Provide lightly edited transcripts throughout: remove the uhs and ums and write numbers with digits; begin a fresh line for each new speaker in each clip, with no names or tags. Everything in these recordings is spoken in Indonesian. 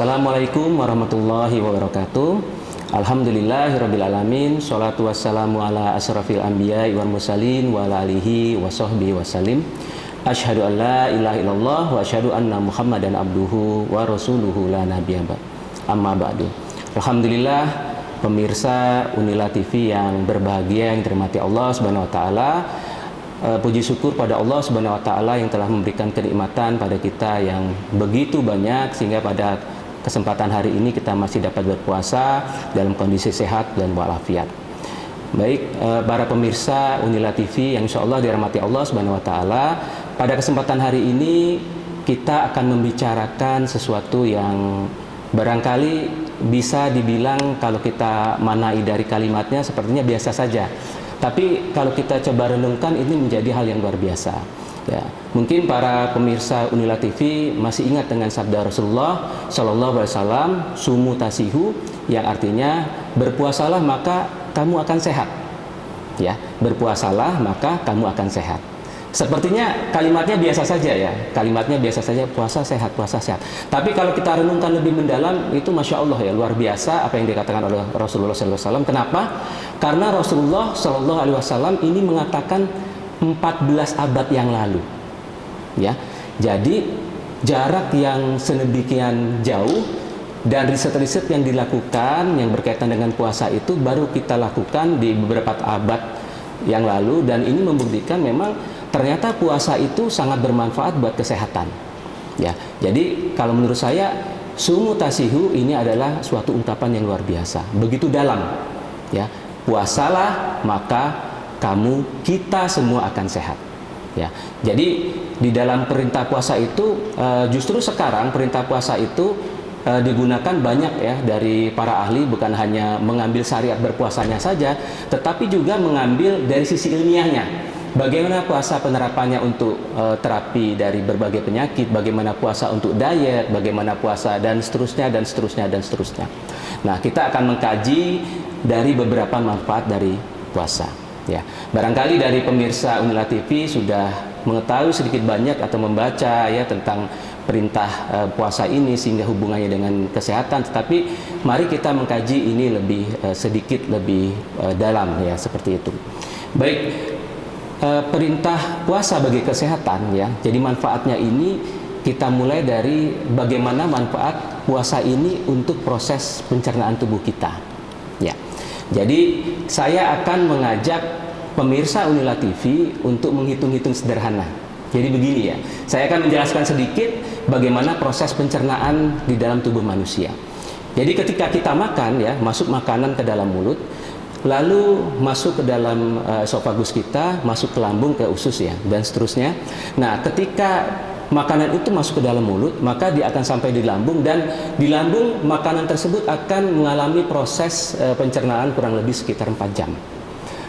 Assalamualaikum warahmatullahi wabarakatuh. Alhamdulillahirrabbilalamin. Sholatu wassalamu ala asrafil anbiya wal mursalin wa ala alihi wa sahbihi wasallim. Asyhadu an la ilaha illallah wa asyhadu anna muhammadan abduhu wa rasuluhu la nabiyya ba'd. Amma ba'du. Alhamdulillah, pemirsa Unila TV yang berbahagia, yang dirahmati Allah Subhanahu wa taala. Puji syukur pada Allah Subhanahu wa taala yang telah memberikan kenikmatan pada kita yang begitu banyak, sehingga pada kesempatan hari ini kita masih dapat berpuasa dalam kondisi sehat dan walafiat. Baik, para pemirsa Unila TV yang insya Allah dirahmati Allah Subhanahu wa taala, pada kesempatan hari ini kita akan membicarakan sesuatu yang barangkali bisa dibilang kalau kita manai dari kalimatnya sepertinya biasa saja. Tapi kalau kita coba renungkan, ini menjadi hal yang luar biasa. Ya, mungkin para pemirsa Unila TV masih ingat dengan sabda Rasulullah Shallallahu Alaihi Wasallam, "Sumu tasihu", yang artinya berpuasalah maka kamu akan sehat. Ya, berpuasalah maka kamu akan sehat. Sepertinya kalimatnya biasa saja ya, kalimatnya biasa saja, puasa sehat, puasa sehat. Tapi kalau kita renungkan lebih mendalam, itu Masya Allah ya, luar biasa apa yang dikatakan oleh Rasulullah SAW. Kenapa? Karena Rasulullah SAW ini mengatakan 14 abad yang lalu. Ya, jadi jarak yang sedemikian jauh dan riset-riset yang dilakukan yang berkaitan dengan puasa itu baru kita lakukan di beberapa abad yang lalu, dan ini membuktikan memang ternyata puasa itu sangat bermanfaat buat kesehatan. Ya, jadi kalau menurut saya sumu tasihu ini adalah suatu ungkapan yang luar biasa, begitu dalam. Ya, puasalah maka kita semua akan sehat. Ya, jadi di dalam perintah puasa itu justru sekarang perintah puasa itu digunakan banyak ya dari para ahli, bukan hanya mengambil syariat berpuasanya saja, tetapi juga mengambil dari sisi ilmiahnya. Bagaimana puasa penerapannya untuk terapi dari berbagai penyakit, bagaimana puasa untuk diet, bagaimana puasa dan seterusnya dan seterusnya dan seterusnya. Nah, kita akan mengkaji dari beberapa manfaat dari puasa. Ya, barangkali dari pemirsa Unila TV sudah mengetahui sedikit banyak atau membaca ya tentang perintah puasa ini sehingga hubungannya dengan kesehatan. Tetapi mari kita mengkaji ini lebih sedikit lebih dalam ya, seperti itu. Baik. Perintah puasa bagi kesehatan ya. Jadi manfaatnya ini kita mulai dari bagaimana manfaat puasa ini untuk proses pencernaan tubuh kita. Ya. Jadi saya akan mengajak pemirsa Unila TV untuk menghitung-hitung sederhana. Jadi begini ya. Saya akan menjelaskan sedikit bagaimana proses pencernaan di dalam tubuh manusia. Jadi ketika kita makan ya, masuk makanan ke dalam mulut, lalu masuk ke dalam esofagus kita, masuk ke lambung, ke usus ya, dan seterusnya. Nah, ketika makanan itu masuk ke dalam mulut, maka dia akan sampai di lambung, dan di lambung makanan tersebut akan mengalami proses pencernaan kurang lebih sekitar 4 jam.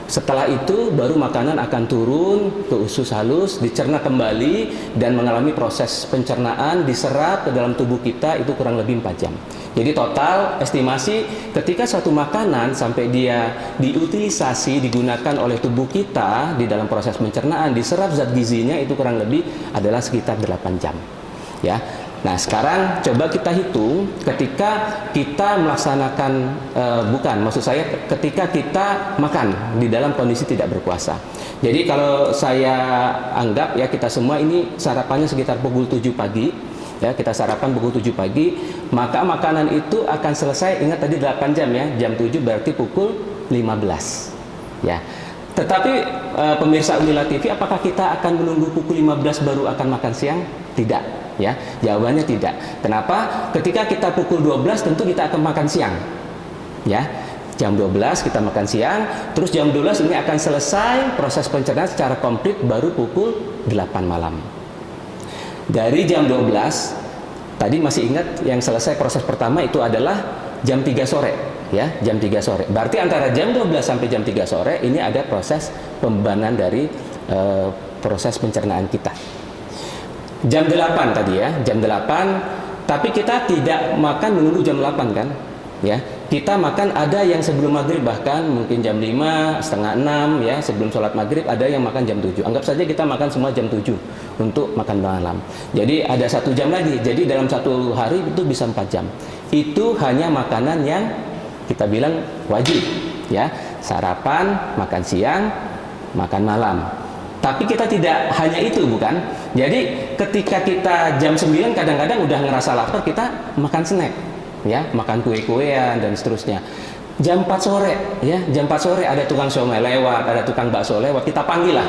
Setelah itu baru makanan akan turun ke usus halus, dicerna kembali dan mengalami proses pencernaan, diserap ke dalam tubuh kita, itu kurang lebih 4 jam. Jadi total estimasi ketika suatu makanan sampai dia diutilisasi, digunakan oleh tubuh kita di dalam proses pencernaan, diserap zat gizinya, itu kurang lebih adalah sekitar 8 jam. Ya. Nah, sekarang coba kita hitung ketika kita melaksanakan ketika kita makan di dalam kondisi tidak berpuasa. Jadi kalau saya anggap ya, kita semua ini sarapannya sekitar pukul 7 pagi. Ya, kita sarapan pukul 7 pagi, maka makanan itu akan selesai, ingat tadi 8 jam ya, jam 7 berarti pukul 15. Ya. Tetapi pemirsa Unila TV, apakah kita akan menunggu pukul 15 baru akan makan siang? Tidak. Ya, jawabannya tidak. Kenapa? Ketika kita pukul 12 tentu kita akan makan siang. Ya, jam 12 kita makan siang, terus jam 12 ini akan selesai proses pencernaan secara komplit baru pukul 8 malam. Dari jam 12 tadi masih ingat yang selesai proses pertama itu adalah jam 3 sore ya, jam 3 sore. Berarti antara jam 12 sampai jam 3 sore ini ada proses pembebanan dari proses pencernaan kita. Jam 8 tadi ya, jam 8, tapi kita tidak makan menunggu jam 8 kan? Ya. Kita makan ada yang sebelum maghrib, bahkan mungkin jam 5, setengah 6 ya, sebelum sholat maghrib ada yang makan jam 7. Anggap saja kita makan semua jam 7 untuk makan malam. Jadi ada 1 jam lagi. Jadi dalam 1 hari itu bisa 4 jam. Itu hanya makanan yang kita bilang wajib ya. Sarapan, makan siang, makan malam. Tapi kita tidak hanya itu, bukan? Jadi ketika kita jam 9 kadang-kadang udah ngerasa lapar, kita makan snack ya, makan kue-kuean dan seterusnya. Jam 4 sore ya, jam 4 sore ada tukang siomay lewat, ada tukang bakso lewat, kita panggil lah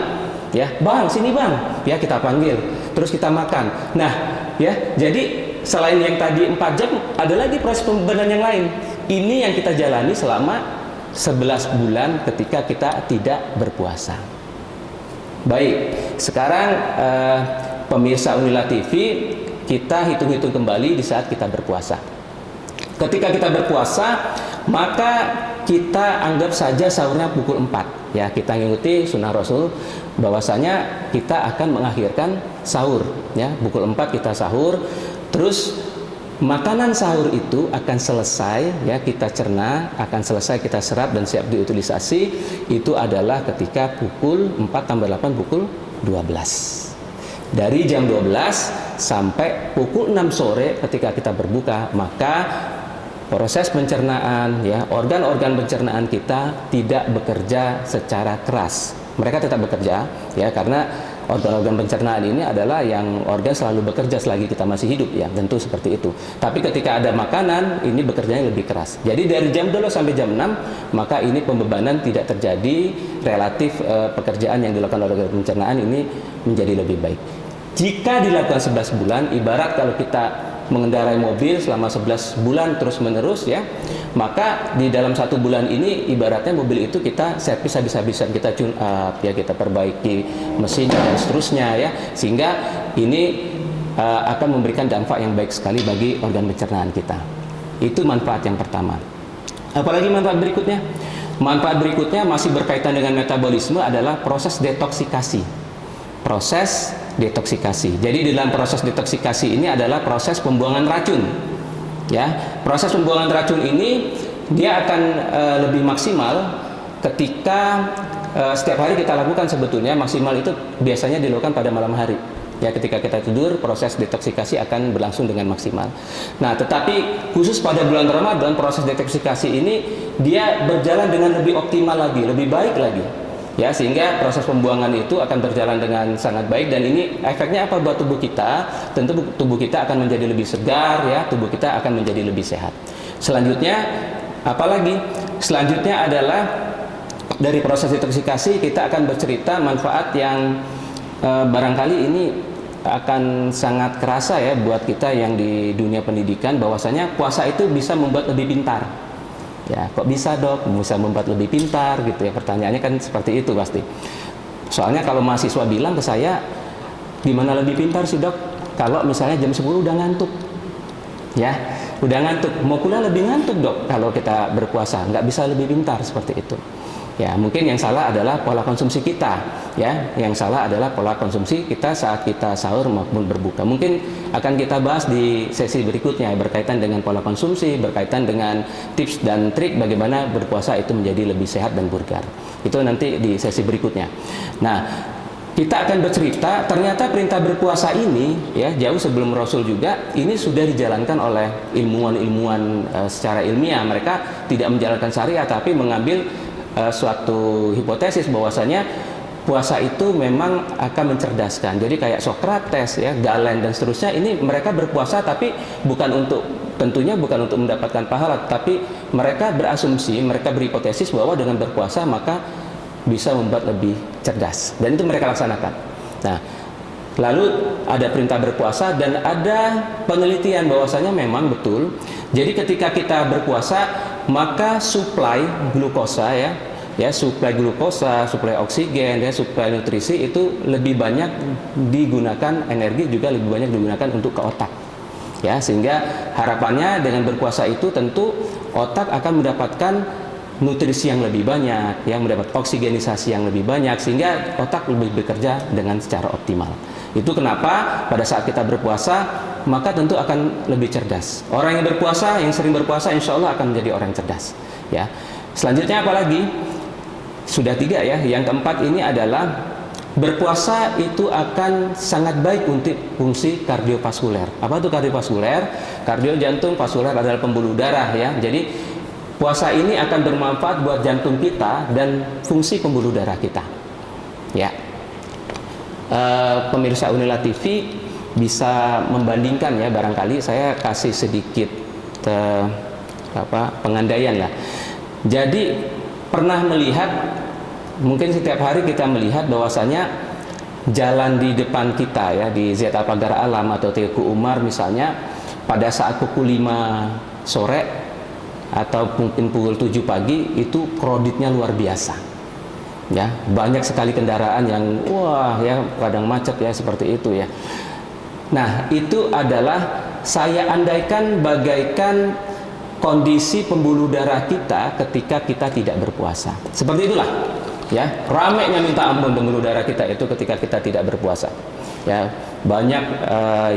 ya, bang sini bang ya, kita panggil, terus kita makan. Nah ya, jadi selain yang tadi 4 jam ada lagi proses pembenahan yang lain. Ini yang kita jalani selama 11 bulan ketika kita tidak berpuasa. Baik, sekarang pemirsa Unila TV, kita hitung-hitung kembali di saat kita berpuasa. Ketika kita berpuasa, maka kita anggap saja sahurnya pukul 4 ya, kita mengikuti sunnah Rasul bahwasanya kita akan mengakhirkan sahur ya, pukul 4 kita sahur. Terus makanan sahur itu akan selesai ya, kita cerna, akan selesai kita serap dan siap diutilisasi, itu adalah ketika pukul 4 tambah 8 pukul 12. Dari jam 12 sampai pukul 6 sore ketika kita berbuka, maka proses pencernaan ya, organ-organ pencernaan kita tidak bekerja secara keras. Mereka tetap bekerja ya, karena organ-organ pencernaan ini adalah yang organ selalu bekerja selagi kita masih hidup ya, tentu seperti itu. Tapi ketika ada makanan, ini bekerjanya lebih keras. Jadi dari jam 12 sampai jam 6, maka ini pembebanan tidak terjadi, relatif pekerjaan yang dilakukan oleh organ pencernaan ini menjadi lebih baik. Jika dilakukan 11 bulan, ibarat kalau kita mengendarai mobil selama 11 bulan terus menerus ya, maka di dalam 1 bulan ini ibaratnya mobil itu kita servis habis-habisan, kita tune up ya, kita perbaiki mesin dan seterusnya ya, sehingga ini akan memberikan dampak yang baik sekali bagi organ pencernaan kita. Itu manfaat yang pertama. Apalagi manfaat berikutnya? Manfaat berikutnya masih berkaitan dengan metabolisme adalah proses detoksikasi. Proses detoksikasi. Jadi dalam proses detoksikasi ini adalah proses pembuangan racun. Ya, proses pembuangan racun ini dia akan lebih maksimal ketika setiap hari kita lakukan. Sebetulnya maksimal itu biasanya dilakukan pada malam hari. Ya, ketika kita tidur, proses detoksikasi akan berlangsung dengan maksimal. Nah, tetapi khusus pada bulan Ramadan, proses detoksikasi ini dia berjalan dengan lebih optimal lagi, lebih baik lagi. Ya, sehingga proses pembuangan itu akan berjalan dengan sangat baik, dan ini efeknya apa buat tubuh kita? Tentu tubuh kita akan menjadi lebih segar ya, tubuh kita akan menjadi lebih sehat. Selanjutnya apalagi? Selanjutnya adalah dari proses detoksikasi kita akan bercerita manfaat yang barangkali ini akan sangat kerasa ya buat kita yang di dunia pendidikan, bahwasanya puasa itu bisa membuat lebih pintar. Ya, kok bisa dok, bisa membuat lebih pintar gitu ya, pertanyaannya kan seperti itu pasti. Soalnya kalau mahasiswa bilang ke saya, gimana lebih pintar sih dok, kalau misalnya jam 10 udah ngantuk ya, udah ngantuk, mau kuliah lebih ngantuk dok kalau kita berpuasa, nggak bisa lebih pintar seperti itu. Ya, mungkin yang salah adalah pola konsumsi kita ya, yang salah adalah pola konsumsi kita saat kita sahur maupun berbuka. Mungkin akan kita bahas di sesi berikutnya berkaitan dengan pola konsumsi, berkaitan dengan tips dan trik bagaimana berpuasa itu menjadi lebih sehat dan bugar. Itu nanti di sesi berikutnya. Nah, kita akan bercerita ternyata perintah berpuasa ini ya, jauh sebelum Rasul juga ini sudah dijalankan oleh ilmuwan-ilmuwan secara ilmiah. Mereka tidak menjalankan syariat tapi mengambil suatu hipotesis bahwasanya puasa itu memang akan mencerdaskan. Jadi kayak Socrates ya, Galen dan seterusnya, ini mereka berpuasa tapi bukan untuk, tentunya bukan untuk mendapatkan pahala, tapi mereka berasumsi, mereka berhipotesis bahwa dengan berpuasa maka bisa membuat lebih cerdas, dan itu mereka laksanakan. Nah, lalu ada perintah berpuasa dan ada penelitian bahwasanya memang betul. Jadi ketika kita berpuasa maka suplai glukosa ya, suplai glukosa, suplai oksigen ya, suplai nutrisi itu lebih banyak digunakan, energi juga lebih banyak digunakan untuk ke otak. Ya, sehingga harapannya dengan berpuasa itu tentu otak akan mendapatkan nutrisi yang lebih banyak, yang mendapat oksigenisasi yang lebih banyak, sehingga otak lebih bekerja dengan secara optimal. Itu kenapa pada saat kita berpuasa maka tentu akan lebih cerdas. Orang yang berpuasa, yang sering berpuasa, insya Allah akan menjadi orang yang cerdas. Ya. Selanjutnya apa lagi? Sudah 3 ya. Yang keempat ini adalah berpuasa itu akan sangat baik untuk fungsi kardiovaskuler. Apa itu kardiovaskuler? Kardio jantung, vaskuler adalah pembuluh darah ya. Jadi puasa ini akan bermanfaat buat jantung kita dan fungsi pembuluh darah kita. Ya. Pemirsa Unila TV bisa membandingkan ya, barangkali saya kasih sedikit pengandaian lah. Jadi pernah melihat, mungkin setiap hari kita melihat bahwasanya jalan di depan kita ya, di Zeta Pagar Alam atau Teguh Umar misalnya, pada saat pukul 5 sore atau mungkin pukul 7 pagi itu kreditnya luar biasa ya, banyak sekali kendaraan yang wah ya, kadang macet ya, seperti itu ya. Nah, itu adalah saya andaikan bagaikan kondisi pembuluh darah kita ketika kita tidak berpuasa. Seperti itulah ya, ramainya minta ampun pembuluh darah kita itu ketika kita tidak berpuasa ya. Banyak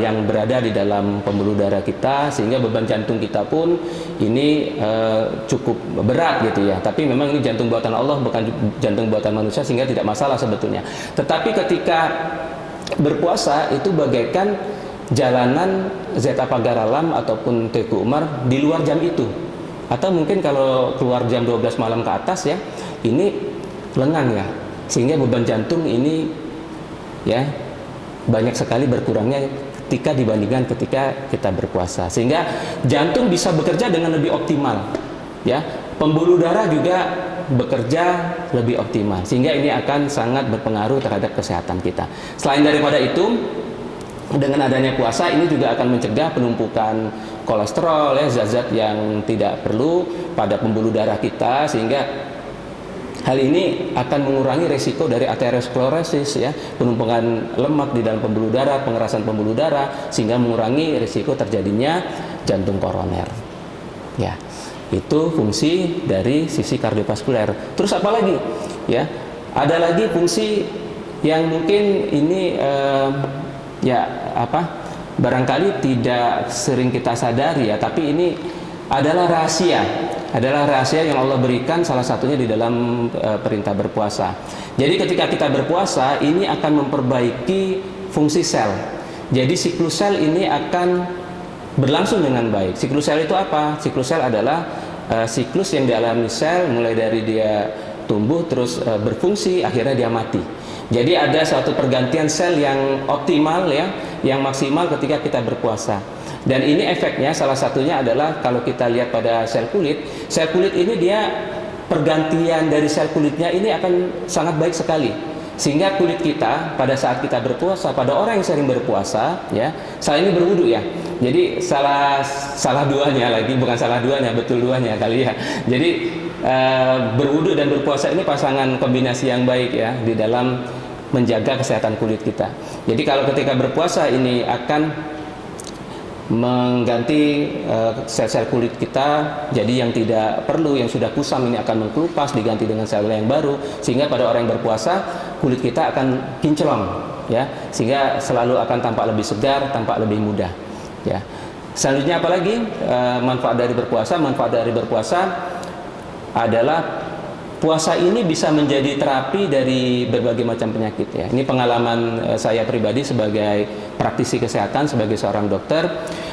yang berada di dalam pembuluh darah kita, sehingga beban jantung kita pun ini cukup berat gitu ya. Tapi memang ini jantung buatan Allah, bukan jantung buatan manusia, sehingga tidak masalah sebetulnya. Tetapi ketika berpuasa itu bagaikan jalanan Zeta Pagar Alam ataupun Teguh Umar di luar jam itu, atau mungkin kalau keluar jam 12 malam ke atas ya, ini lengang ya, sehingga beban jantung ini ya banyak sekali berkurangnya ketika dibandingkan ketika kita berpuasa, sehingga jantung bisa bekerja dengan lebih optimal ya, pembuluh darah juga bekerja lebih optimal, sehingga ini akan sangat berpengaruh terhadap kesehatan kita. Selain daripada itu, dengan adanya puasa ini juga akan mencegah penumpukan kolesterol ya, zat-zat yang tidak perlu pada pembuluh darah kita, sehingga hal ini akan mengurangi resiko dari aterosklerosis ya, penumpukan lemak di dalam pembuluh darah, pengerasan pembuluh darah, sehingga mengurangi resiko terjadinya jantung koroner. Ya, itu fungsi dari sisi kardiovaskuler. Terus apa lagi? Ya, ada lagi fungsi yang mungkin ini barangkali tidak sering kita sadari ya, tapi ini adalah rahasia yang Allah berikan, salah satunya di dalam perintah berpuasa. Jadi ketika kita berpuasa ini akan memperbaiki fungsi sel. Jadi siklus sel ini akan berlangsung dengan baik. Siklus sel itu apa? Siklus sel adalah siklus yang dialami sel mulai dari dia tumbuh terus berfungsi, akhirnya dia mati. Jadi ada suatu pergantian sel yang optimal ya, yang maksimal ketika kita berpuasa. Dan ini efeknya salah satunya adalah kalau kita lihat pada sel kulit ini dia pergantian dari sel kulitnya ini akan sangat baik sekali. Sehingga kulit kita pada saat kita berpuasa, pada orang yang sering berpuasa ya, salah ini berwudu ya. Jadi salah duanya lagi, bukan salah duanya, betul duanya kali ya. Jadi berwudu dan berpuasa ini pasangan kombinasi yang baik ya di dalam menjaga kesehatan kulit kita. Jadi kalau ketika berpuasa ini akan mengganti sel-sel kulit kita, jadi yang tidak perlu, yang sudah kusam ini akan mengkelupas, diganti dengan sel yang baru, sehingga pada orang yang berpuasa kulit kita akan kinclong ya, sehingga selalu akan tampak lebih segar, tampak lebih mudah ya. Selanjutnya apalagi manfaat dari berpuasa adalah puasa ini bisa menjadi terapi dari berbagai macam penyakit ya. Ini pengalaman saya pribadi sebagai praktisi kesehatan, sebagai seorang dokter.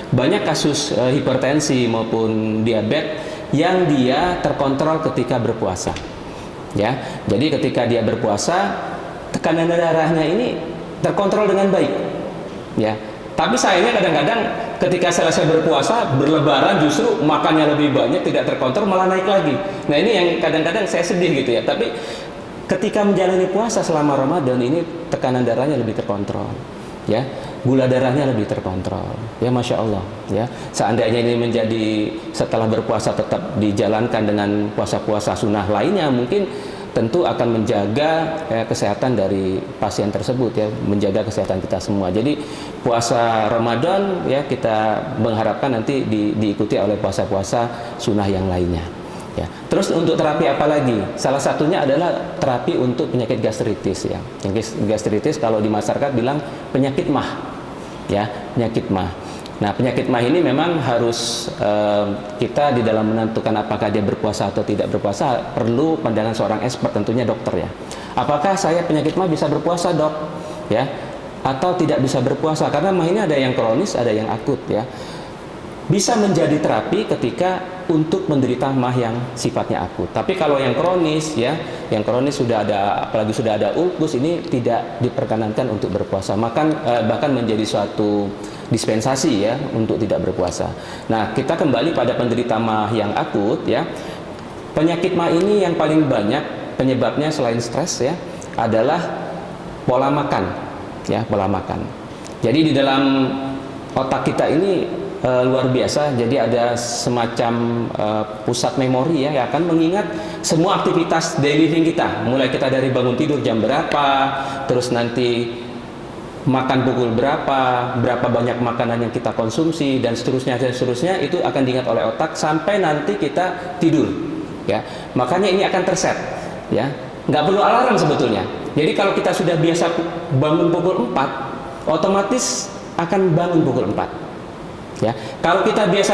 Banyak kasus hipertensi maupun diabetes yang dia terkontrol ketika berpuasa. Ya. Jadi ketika dia berpuasa, tekanan darahnya ini terkontrol dengan baik. Ya. Tapi sayangnya kadang-kadang ketika selesai berpuasa, berlebaran justru makannya lebih banyak, tidak terkontrol, malah naik lagi. Nah ini yang kadang-kadang saya sedih gitu ya. Tapi ketika menjalani puasa selama Ramadan ini tekanan darahnya lebih terkontrol, ya, gula darahnya lebih terkontrol, ya, masya Allah, ya. Seandainya ini menjadi setelah berpuasa tetap dijalankan dengan puasa-puasa sunnah lainnya, mungkin tentu akan menjaga kesehatan dari pasien tersebut ya, menjaga kesehatan kita semua. Jadi puasa Ramadan ya kita mengharapkan nanti diikuti oleh puasa-puasa sunnah yang lainnya. Ya. Terus untuk terapi apa lagi? Salah satunya adalah terapi untuk penyakit gastritis ya. Penyakit gastritis kalau di masyarakat bilang penyakit mah, ya, penyakit mah. Nah, penyakit mah ini memang harus kita di dalam menentukan apakah dia berpuasa atau tidak berpuasa perlu pandangan seorang expert, tentunya dokter ya. Apakah saya penyakit mah bisa berpuasa, Dok? Ya, atau tidak bisa berpuasa? Karena mah ini ada yang kronis, ada yang akut ya. Bisa menjadi terapi ketika untuk menderita mah yang sifatnya akut. Tapi kalau yang kronis ya, yang kronis sudah ada, apalagi sudah ada ulkus, ini tidak diperkenankan untuk berpuasa. Bahkan menjadi suatu dispensasi ya untuk tidak berpuasa. Nah, kita kembali pada penderita mah yang akut ya. Penyakit mah ini yang paling banyak penyebabnya selain stres ya adalah pola makan ya, pola makan. Jadi di dalam otak kita ini luar biasa, jadi ada semacam pusat memori ya, yang akan mengingat semua aktivitas daily living kita, mulai kita dari bangun tidur jam berapa, terus nanti makan pukul berapa, berapa banyak makanan yang kita konsumsi, dan seterusnya itu akan diingat oleh otak sampai nanti kita tidur ya. Makanya ini akan terset ya, nggak perlu alarm sebetulnya. Jadi kalau kita sudah biasa bangun pukul 4, otomatis akan bangun pukul 4 ya. Kalau kita biasa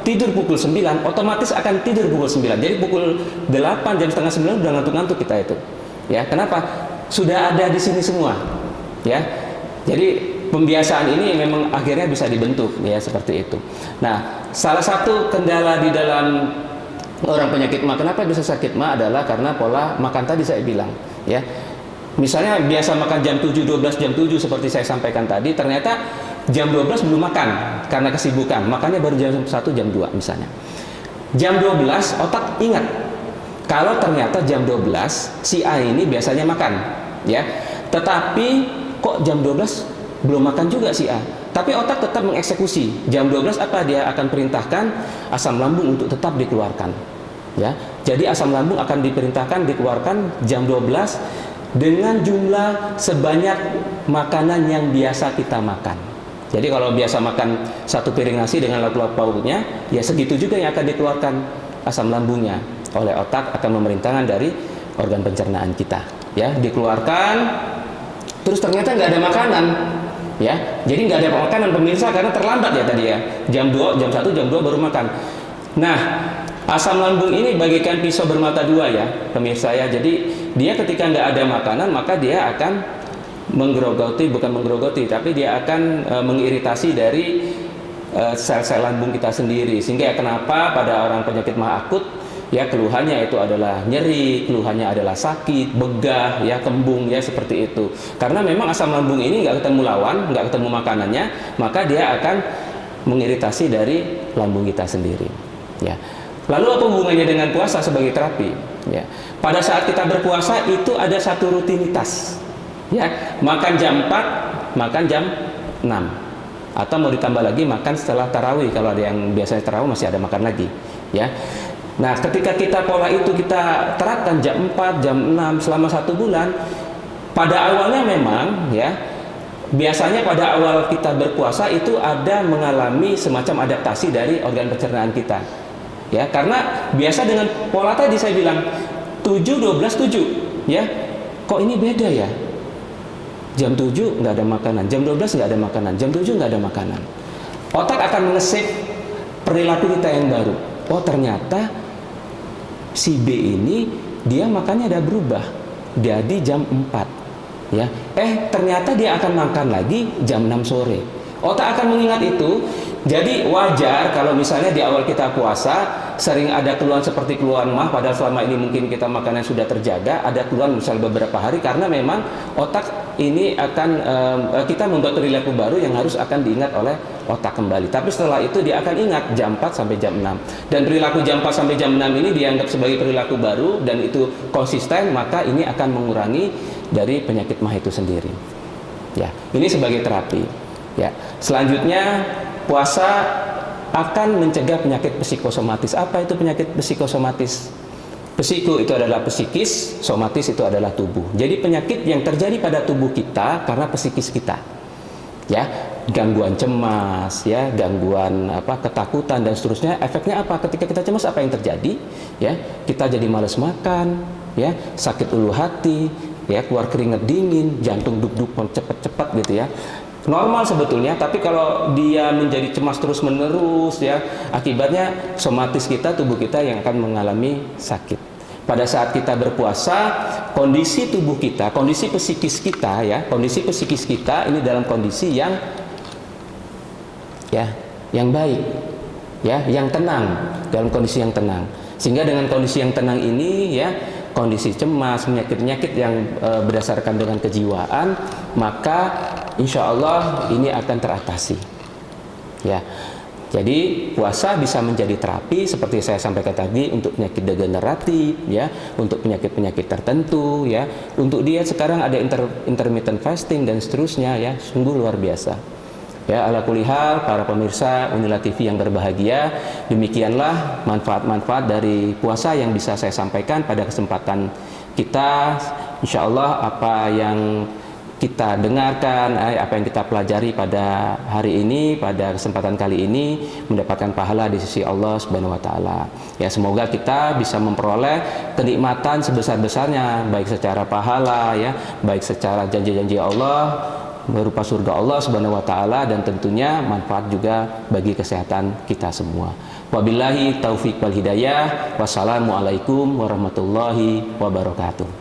tidur pukul 9, otomatis akan tidur pukul 9. Jadi pukul 8, jam setengah 9 udah ngantuk-ngantuk kita itu ya. Kenapa? Sudah ada di sini semua ya. Jadi pembiasaan ini memang akhirnya bisa dibentuk ya, seperti itu. Nah, salah satu kendala di dalam orang penyakit mah, kenapa bisa sakit mah, adalah karena pola makan tadi saya bilang ya. Misalnya biasa makan jam 7, 12, jam 7 seperti saya sampaikan tadi, ternyata jam 12 belum makan karena kesibukan, makannya baru jam 1, jam 2 misalnya. Jam 12 otak ingat kalau ternyata jam 12 si A ini biasanya makan ya. Tetapi kok jam 12 belum makan juga si A, tapi otak tetap mengeksekusi. Jam 12 apa? Dia akan perintahkan asam lambung untuk tetap dikeluarkan ya. Jadi asam lambung akan diperintahkan dikeluarkan jam 12 dengan jumlah sebanyak makanan yang biasa kita makan. Jadi kalau biasa makan satu piring nasi dengan lauk-lauk pauknya, ya segitu juga yang akan dikeluarkan asam lambungnya oleh otak, akan memerintahkan dari organ pencernaan kita ya, dikeluarkan. Terus ternyata nggak ada makanan ya, jadi nggak ada makanan pemirsa, karena terlambat ya tadi ya, jam 2, jam 1, jam 2 baru makan. Nah, asam lambung ini bagaikan pisau bermata dua ya pemirsa ya. Jadi dia ketika nggak ada makanan, maka dia akan bukan menggerogoti, tapi dia akan mengiritasi dari sel-sel lambung kita sendiri. Sehingga kenapa pada orang penyakit mah akut ya, keluhannya itu adalah nyeri, keluhannya adalah sakit, begah, ya, kembung, ya, seperti itu. Karena memang asam lambung ini nggak ketemu lawan, nggak ketemu makanannya, maka dia akan mengiritasi dari lambung kita sendiri. Ya. Lalu apa hubungannya dengan puasa sebagai terapi? Ya. Pada saat kita berpuasa itu ada satu rutinitas. Ya, makan jam 4, makan jam 6. Atau mau ditambah lagi makan setelah tarawih, kalau ada yang biasanya tarawih masih ada makan lagi. Ya. Nah, ketika kita pola itu kita terapkan jam 4, jam 6 selama 1 bulan, pada awalnya memang ya, biasanya pada awal kita berpuasa itu ada mengalami semacam adaptasi dari organ pencernaan kita. Ya, karena biasa dengan pola tadi saya bilang 7, 12, 7, ya. Kok ini beda ya? Jam 7 nggak ada makanan, jam 12 nggak ada makanan, jam 7 nggak ada makanan. Otak akan nge-save perilaku kita yang baru. Oh, ternyata si B ini dia makannya udah berubah jadi jam 4 ya. Ternyata dia akan makan lagi jam 6 sore. Otak akan mengingat itu. Jadi wajar kalau misalnya di awal kita puasa sering ada keluhan seperti keluhan mah, padahal selama ini mungkin kita makannya sudah terjaga, ada keluhan misal beberapa hari, karena memang otak ini akan kita membuat perilaku baru yang harus akan diingat oleh otak kembali. Tapi setelah itu dia akan ingat jam 4 sampai jam 6. Dan perilaku jam 4 sampai jam 6 ini dianggap sebagai perilaku baru dan itu konsisten, maka ini akan mengurangi dari penyakit mah itu sendiri. Ya, ini sebagai terapi. Ya, selanjutnya puasa akan mencegah penyakit psikosomatis. Apa itu penyakit psikosomatis? Psiko itu adalah psikis, somatis itu adalah tubuh. Jadi penyakit yang terjadi pada tubuh kita karena psikis kita. Ya, gangguan cemas, ya, gangguan ketakutan dan seterusnya. Efeknya apa? Ketika kita cemas apa yang terjadi? Ya, kita jadi malas makan, ya, sakit ulu hati, ya, keluar keringat dingin, jantung duk-duk cepat-cepat gitu ya. Normal sebetulnya, tapi kalau dia menjadi cemas terus-menerus ya, akibatnya somatis kita, tubuh kita yang akan mengalami sakit. Pada saat kita berpuasa, kondisi tubuh kita, kondisi psikis kita ya, kondisi psikis kita ini dalam kondisi yang baik, ya, yang tenang, dalam kondisi yang tenang. Sehingga dengan kondisi yang tenang ini ya, kondisi cemas, penyakit-penyakit yang berdasarkan dengan kejiwaan, maka insya Allah ini akan teratasi. Ya, jadi puasa bisa menjadi terapi seperti saya sampaikan tadi untuk penyakit degeneratif, ya, untuk penyakit-penyakit tertentu, ya. Untuk diet sekarang ada intermittent fasting dan seterusnya, ya, sungguh luar biasa. Ya, ala kulli hal, para pemirsa Unila TV yang berbahagia, demikianlah manfaat-manfaat dari puasa yang bisa saya sampaikan pada kesempatan kita. Insya Allah apa yang kita dengarkan, apa yang kita pelajari pada hari ini, pada kesempatan kali ini, mendapatkan pahala di sisi Allah Subhanahu wa Ta'ala. Ya, semoga kita bisa memperoleh kenikmatan sebesar-besarnya, baik secara pahala, ya, baik secara janji-janji Allah berupa surga Allah Subhanahu wa Ta'ala, dan tentunya manfaat juga bagi kesehatan kita semua. Wabillahi taufiq wal hidayah. Wassalamualaikum warahmatullahi wabarakatuh.